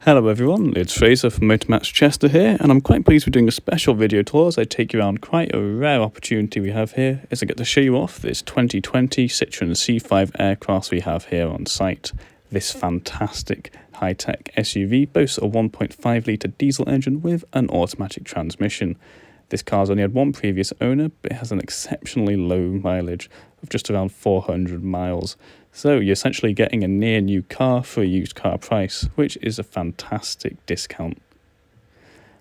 Hello everyone, it's Fraser from Motormatch Chester here, and I'm quite pleased we're doing a special video tour as I take you around quite a rare opportunity we have here, as I get to show you off this 2020 Citroen C5 Aircross we have here on site. This fantastic high-tech SUV boasts a 1.5 litre diesel engine with an automatic transmission. This car's only had one previous owner, but it has an exceptionally low mileage of just around 400 miles. So you're essentially getting a near new car for a used car price, which is a fantastic discount.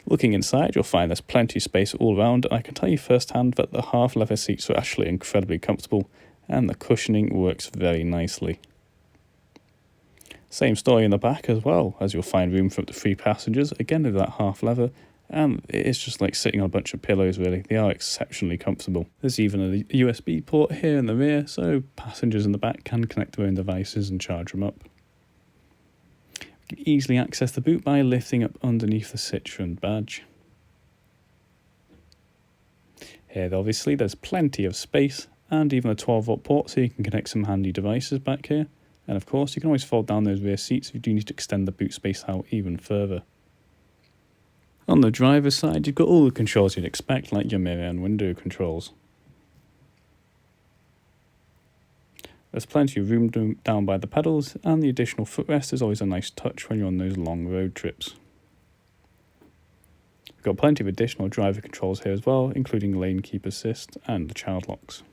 Looking inside, you'll find there's plenty of space all around, and I can tell you firsthand that the half-leather seats are actually incredibly comfortable, and the cushioning works very nicely. Same story in the back as well, as you'll find room for up to 3 passengers, again with that half-leather. And it's just like sitting on a bunch of pillows really, they are exceptionally comfortable. There's even a USB port here in the rear, so passengers in the back can connect their own devices and charge them up. You can easily access the boot by lifting up underneath the Citroen badge. Here obviously there's plenty of space and even a 12-volt port so you can connect some handy devices back here. And of course you can always fold down those rear seats if you do need to extend the boot space out even further. On the driver's side, you've got all the controls you'd expect, like your mirror and window controls. There's plenty of room down by the pedals, and the additional footrest is always a nice touch when you're on those long road trips. You've got plenty of additional driver controls here as well, including lane keep assist and the child locks.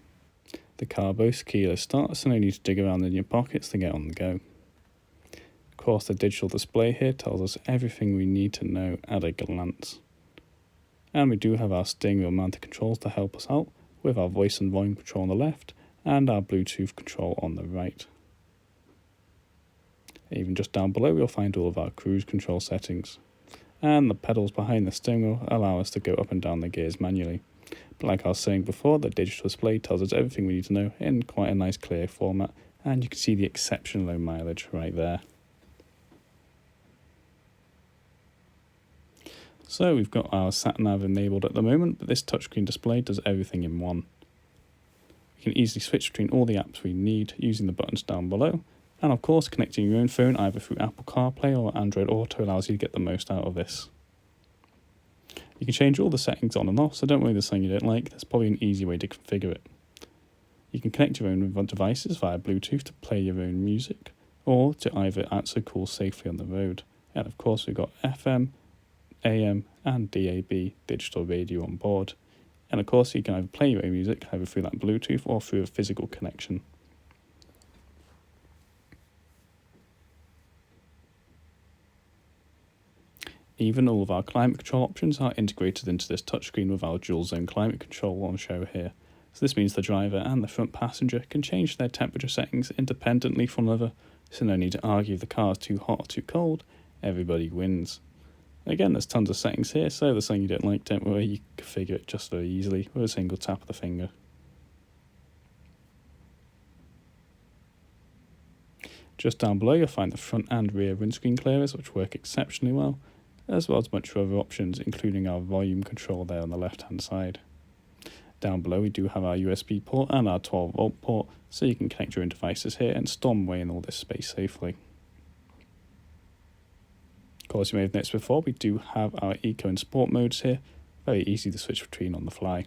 The car boasts keyless start, so no need to dig around in your pockets to get on the go. Of course, the digital display here tells us everything we need to know at a glance. And we do have our steering wheel mounted controls to help us out, with our voice and volume control on the left and our Bluetooth control on the right. Even just down below you'll find all of our cruise control settings. And the pedals behind the steering wheel allow us to go up and down the gears manually. But like I was saying before, the digital display tells us everything we need to know in quite a nice clear format, and you can see the exceptionally low mileage right there. So we've got our sat-nav enabled at the moment, but this touchscreen display does everything in one. We can easily switch between all the apps we need using the buttons down below, and of course connecting your own phone either through Apple CarPlay or Android Auto allows you to get the most out of this. You can change all the settings on and off, so don't worry there's something you don't like, there's probably an easy way to configure it. You can connect your own devices via Bluetooth to play your own music, or to either answer calls safely on the road. And of course we've got FM, AM and DAB digital radio on board, and of course you can either play your own music either through that Bluetooth or through a physical connection. Even all of our climate control options are integrated into this touchscreen with our dual zone climate control on show here. So this means the driver and the front passenger can change their temperature settings independently from another, so no need to argue if the car is too hot or too cold, everybody wins. Again, there's tons of settings here, so if there's something you don't like, don't worry, you can configure it just very easily with a single tap of the finger. Just down below you'll find the front and rear windscreen clearers, which work exceptionally well, as well as a bunch of other options, including our volume control there on the left hand side. Down below we do have our USB port and our 12-volt port, so you can connect your own devices here and store them away in all this space safely. Of course, you may have noticed before, we do have our Eco and Sport modes here, very easy to switch between on the fly.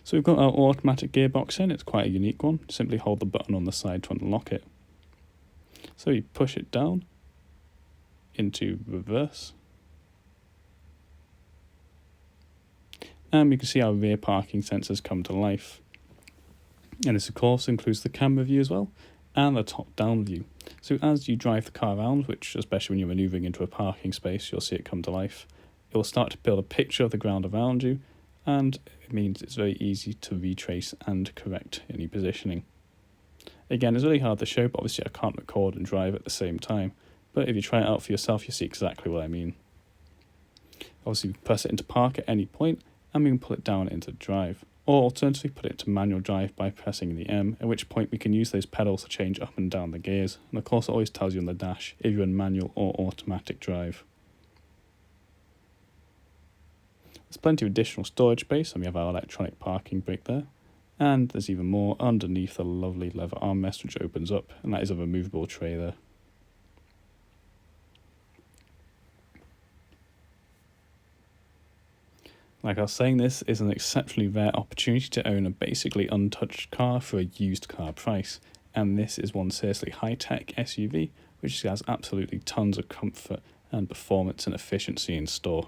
So we've got our automatic gearbox in, it's quite a unique one, simply hold the button on the side to unlock it. So you push it down into reverse, and we can see our rear parking sensors come to life. And this of course includes the camera view as well, and the top-down view. So as you drive the car around, which especially when you're manoeuvring into a parking space, you'll see it come to life. It will start to build a picture of the ground around you, and it means it's very easy to retrace and correct any positioning. Again, it's really hard to show, but obviously I can't record and drive at the same time. But if you try it out for yourself, you'll see exactly what I mean. Obviously, we can press it into park at any point, and we can pull it down into drive. Or alternatively put it into manual drive by pressing the M, at which point we can use those pedals to change up and down the gears, and of course it always tells you on the dash if you're in manual or automatic drive. There's plenty of additional storage space, and we have our electronic parking brake there, and there's even more underneath the lovely leather armrest which opens up, and that is a removable tray there. Like I was saying, this is an exceptionally rare opportunity to own a basically untouched car for a used car price, and this is one seriously high-tech SUV which has absolutely tons of comfort and performance and efficiency in store.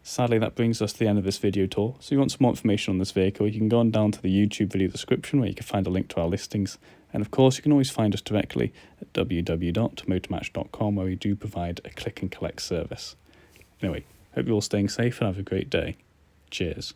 Sadly, that brings us to the end of this video tour. So if you want some more information on this vehicle, you can go on down to the YouTube video description where you can find a link to our listings. And of course, you can always find us directly at www.motormatch.com, where we do provide a click and collect service. Anyway, hope you're all staying safe and have a great day. Cheers.